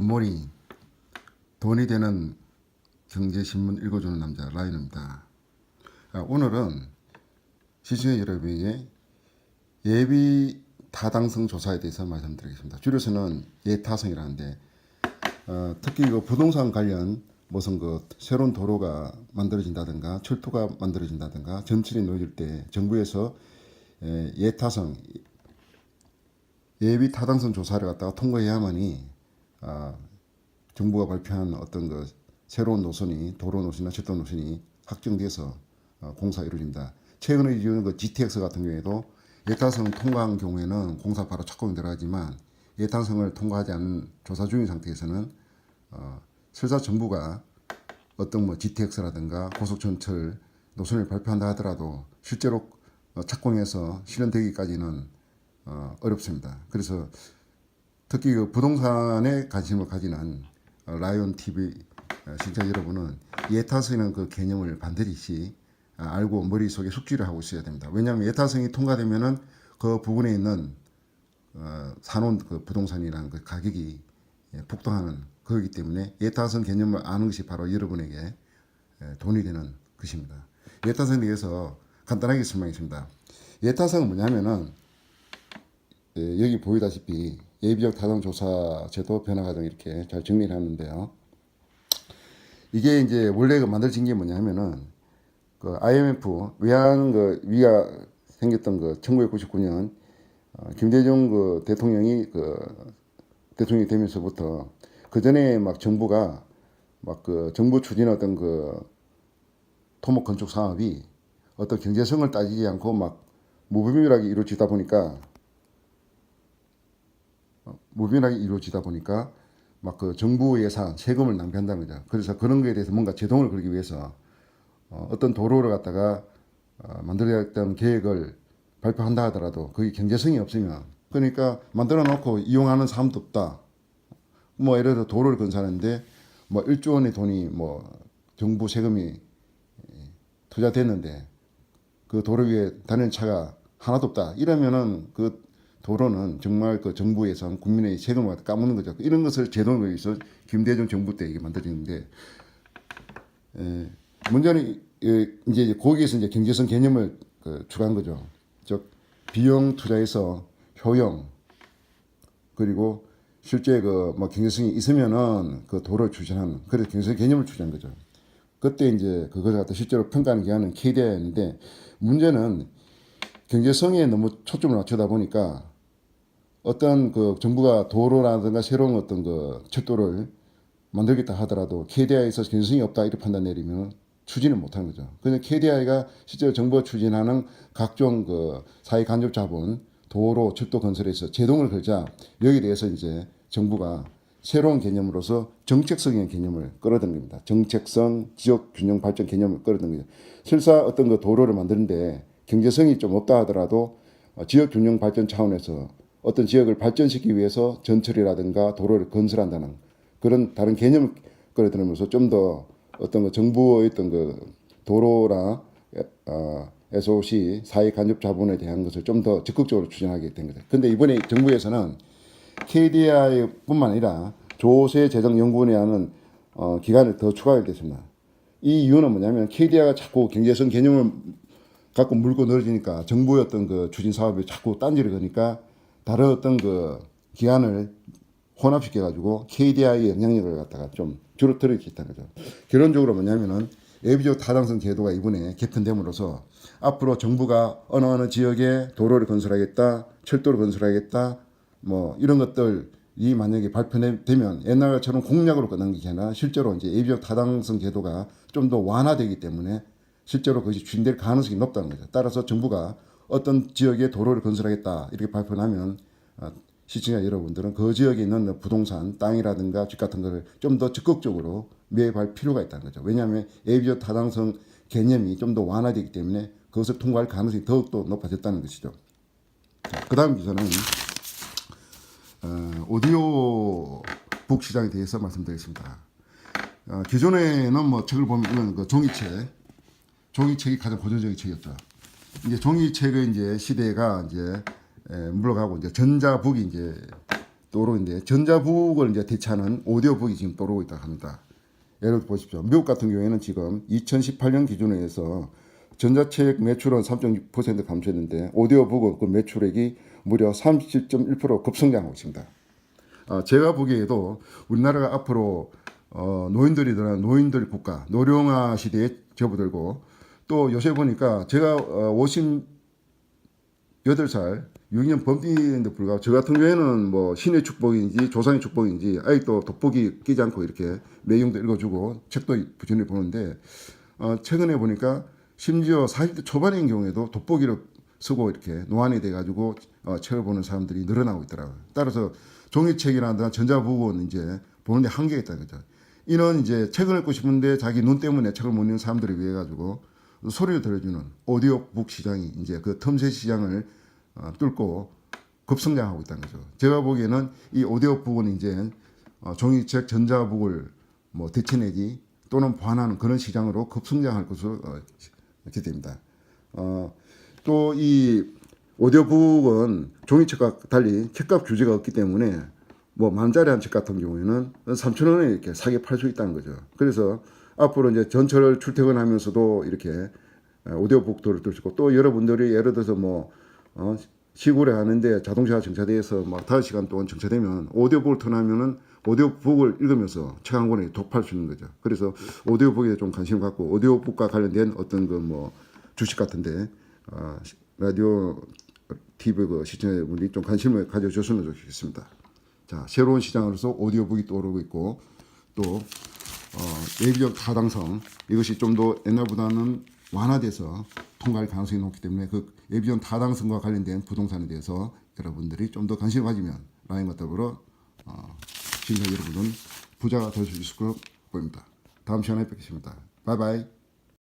굿모닝. 돈이 되는 경제신문 읽어주는 남자 라이언입니다. 오늘은 시청자 여러분에게 예비 타당성 조사에 대해서 말씀드리겠습니다. 줄여서는 예타성이라는데 특히 그 부동산 관련 무슨 그 새로운 도로가 만들어진다든가 철도가 만들어진다든가 전철이 놓여질 때 정부에서 예타성 예비 타당성 조사를 갖다가 통과해야만이 정부가 발표한 어떤 그 새로운 노선이 도로 노선이나 철도 노선이 확정돼서 공사 이루어집니다. 최근에 이루어진 그 GTX 같은 경우에도 예타성 통과한 경우에는 공사 바로 착공이 들어가지만 예타성을 통과하지 않은 조사 중인 상태에서는 설사 정부가 어떤 뭐 GTX라든가 고속전철 노선을 발표한다 하더라도 실제로 착공해서 실현되기까지는 어렵습니다. 그래서 특히 그 부동산에 관심을 가지는 라이온 TV 시청자 여러분은 예타성이라는 그 개념을 반드시 알고 머릿속에 숙지를 하고 있어야 됩니다. 왜냐하면 예타성이 통과되면은 그 부분에 있는 사놓은 그 부동산이라는 그 가격이 폭등하는 거기 때문에 예타성 개념을 아는 것이 바로 여러분에게 돈이 되는 것입니다. 예타성에 대해서 간단하게 설명하겠습니다. 예타성은 뭐냐면은 여기 보이다시피 예비적 타당 조사 제도 변화 과정 이렇게 잘 정리를 하는데요. 이게 이제 원래 만들어진 게 뭐냐면은 그 IMF 외환 그 위기가 생겼던 그 1999년 김대중 그 대통령이 대통령이 되면서부터 그 전에 막 정부가 막 그 정부 추진하던 그 토목 건축 사업이 어떤 경제성을 따지지 않고 막 무분별하게 이루어지다 보니까 막 그 정부 예산 세금을 낭비한다는 거죠. 그래서 그런 거에 대해서 뭔가 제동을 걸기 위해서 어떤 도로를 갖다가 만들어야겠다는 계획을 발표한다 하더라도 그게 경제성이 없으면 그러니까 만들어 놓고 이용하는 사람도 없다. 뭐 예를 들어 도로를 건설하는데 뭐 1조 원의 돈이 뭐 정부 세금이 투자됐는데 그 도로 위에 다니는 차가 하나도 없다. 이러면은 그 도로는 정말 그 정부 예산, 국민의 세금을 까먹는 거죠. 이런 것을 제동을 위해서 김대중 정부 때 이게 만들어졌는데, 문제는 이제 거기에서 이제 경제성 개념을 추가한 거죠. 즉 비용 투자에서 효용 그리고 실제 그 뭐 경제성이 있으면은 그 도로를 추진하는 그래서 경제성 개념을 추진한 거죠. 그때 이제 그걸 갖다 실제로 평가하는 기관은 KDI였는데 문제는 경제성에 너무 초점을 맞추다 보니까 어떤 그 정부가 도로라든가 새로운 어떤 그 철도를 만들겠다 하더라도 KDI에서 경제성이 없다 이렇게 판단 내리면 추진을 못하는 거죠. 그래서 KDI가 실제로 정부가 추진하는 각종 그 사회 간접 자본, 도로, 철도 건설에서 제동을 걸자 여기에 대해서 이제 정부가 새로운 개념으로서 정책성의 개념을 끌어든 겁니다. 정책성, 지역 균형 발전 개념을 끌어든 거죠. 설사 어떤 그 도로를 만드는데 경제성이 좀 없다 하더라도 지역 균형 발전 차원에서 어떤 지역을 발전시키기 위해서 전철이라든가 도로를 건설한다는 그런 다른 개념을 끌어들이면서 좀 더 어떤 그 정부의 어떤 그 도로나 SOC 사회 간접 자본에 대한 것을 좀 더 적극적으로 추진하게 된 거죠. 근데 이번에 정부에서는 KDI뿐만 아니라 조세재정연구원이라는 기관을 더 추가하게 됐습니다. 이 이유는 뭐냐면 KDI가 자꾸 경제성 개념을 갖고 물고 늘어지니까 정부의 어떤 그 추진 사업에 자꾸 딴지를 거니까 다른 어떤 그 기관을 혼합시켜 가지고 KDI의 영향력을 갖다가 좀 줄어들이겠다는 거죠. 결론적으로 뭐냐면은 예비적 타당성 제도가 이번에 개편됨으로써 앞으로 정부가 어느 지역에 도로를 건설하겠다, 철도를 건설하겠다, 뭐 이런 것들이 만약에 발표되면 옛날처럼 공약으로 끝난 게 아니라 실제로 이제 예비적 타당성 제도가 좀 더 완화되기 때문에 실제로 그것이 추진될 가능성이 높다는 거죠. 따라서 정부가 어떤 지역에 도로를 건설하겠다 이렇게 발표하면 시청자 여러분들은 그 지역에 있는 부동산, 땅이라든가 집 같은 것을 좀 더 적극적으로 매입할 필요가 있다는 거죠. 왜냐하면 예비적 타당성 개념이 좀 더 완화되기 때문에 그것을 통과할 가능성이 더욱더 높아졌다는 것이죠. 그 다음 기사는 오디오북 시장에 대해서 말씀드리겠습니다. 기존에는 뭐 책을 보면 이런 그 종이책이 가장 고전적인 책이었죠. 이제 종이책의 이제 시대가 이제 물러가고 이제 전자북이 이제 떠오르고 있는데 전자북을 이제 대체하는 오디오북이 지금 떠오르고 있다고 합니다. 예를 들어 보십시오. 미국 같은 경우에는 지금 2018년 기준에 해서 전자책 매출은 3.6% 감소했는데 오디오북은 그 매출액이 무려 37.1% 급성장하고 있습니다. 제가 보기에도 우리나라가 앞으로 노인들이 들어간 노인들 국가, 노령화 시대에 접어들고 또 요새 보니까 제가 58살 6년 범띠인데 불구하고 저 같은 경우에는 뭐 신의 축복인지 조상의 축복인지 아직도 돋보기 끼지 않고 이렇게 내용도 읽어주고 책도 부지런히 보는데 최근에 보니까 심지어 40대 초반인 경우에도 돋보기를 쓰고 이렇게 노안이 돼가지고 책을 보는 사람들이 늘어나고 있더라고요. 따라서 종이책이나 전자북은 이제 보는데 한계가 있다는 거죠. 이는 이제 책을 읽고 싶은데 자기 눈 때문에 책을 못 읽는 사람들을 위해 가지고 소리를 들어주는 오디오북 시장이 이제 그 틈새 시장을 뚫고 급성장하고 있다는 거죠. 제가 보기에는 이 오디오북은 이제 종이책, 전자북을 뭐 대체내기 또는 보완하는 그런 시장으로 급성장할 것으로 기대됩니다. 또 이 오디오북은 종이책과 달리 책값 규제가 없기 때문에 뭐 만짜리 한 책 같은 경우에는 3,000원에 이렇게 사게 팔 수 있다는 거죠. 그래서 앞으로 이제 전철 출퇴근하면서도 이렇게 오디오북들을 들을 수 있고 또 여러분들이 예를 들어서 뭐 시골에 가는데 자동차 정차돼서 막 5시간 동안 정차되면 오디오북을 틀어놓으면은 오디오북을 읽으면서 책 한 권을 독파할 수 있는 거죠. 그래서 오디오북에 좀 관심을 갖고 오디오북과 관련된 어떤 그 뭐 주식 같은데 라디오 TV 그 시청자분들이 좀 관심을 가져줬으면 좋겠습니다. 자, 새로운 시장으로서 오디오북이 떠오르고 있고 또 예비적 타당성 이것이 좀 더 옛날보다는 완화돼서 통과할 가능성이 높기 때문에 그 예비적 타당성과 관련된 부동산에 대해서 여러분들이 좀 더 관심을 가지면 라인과 더불어 시청자 여러분은 부자가 될 수 있을 거로 보입니다. 다음 시간에 뵙겠습니다. 바이바이.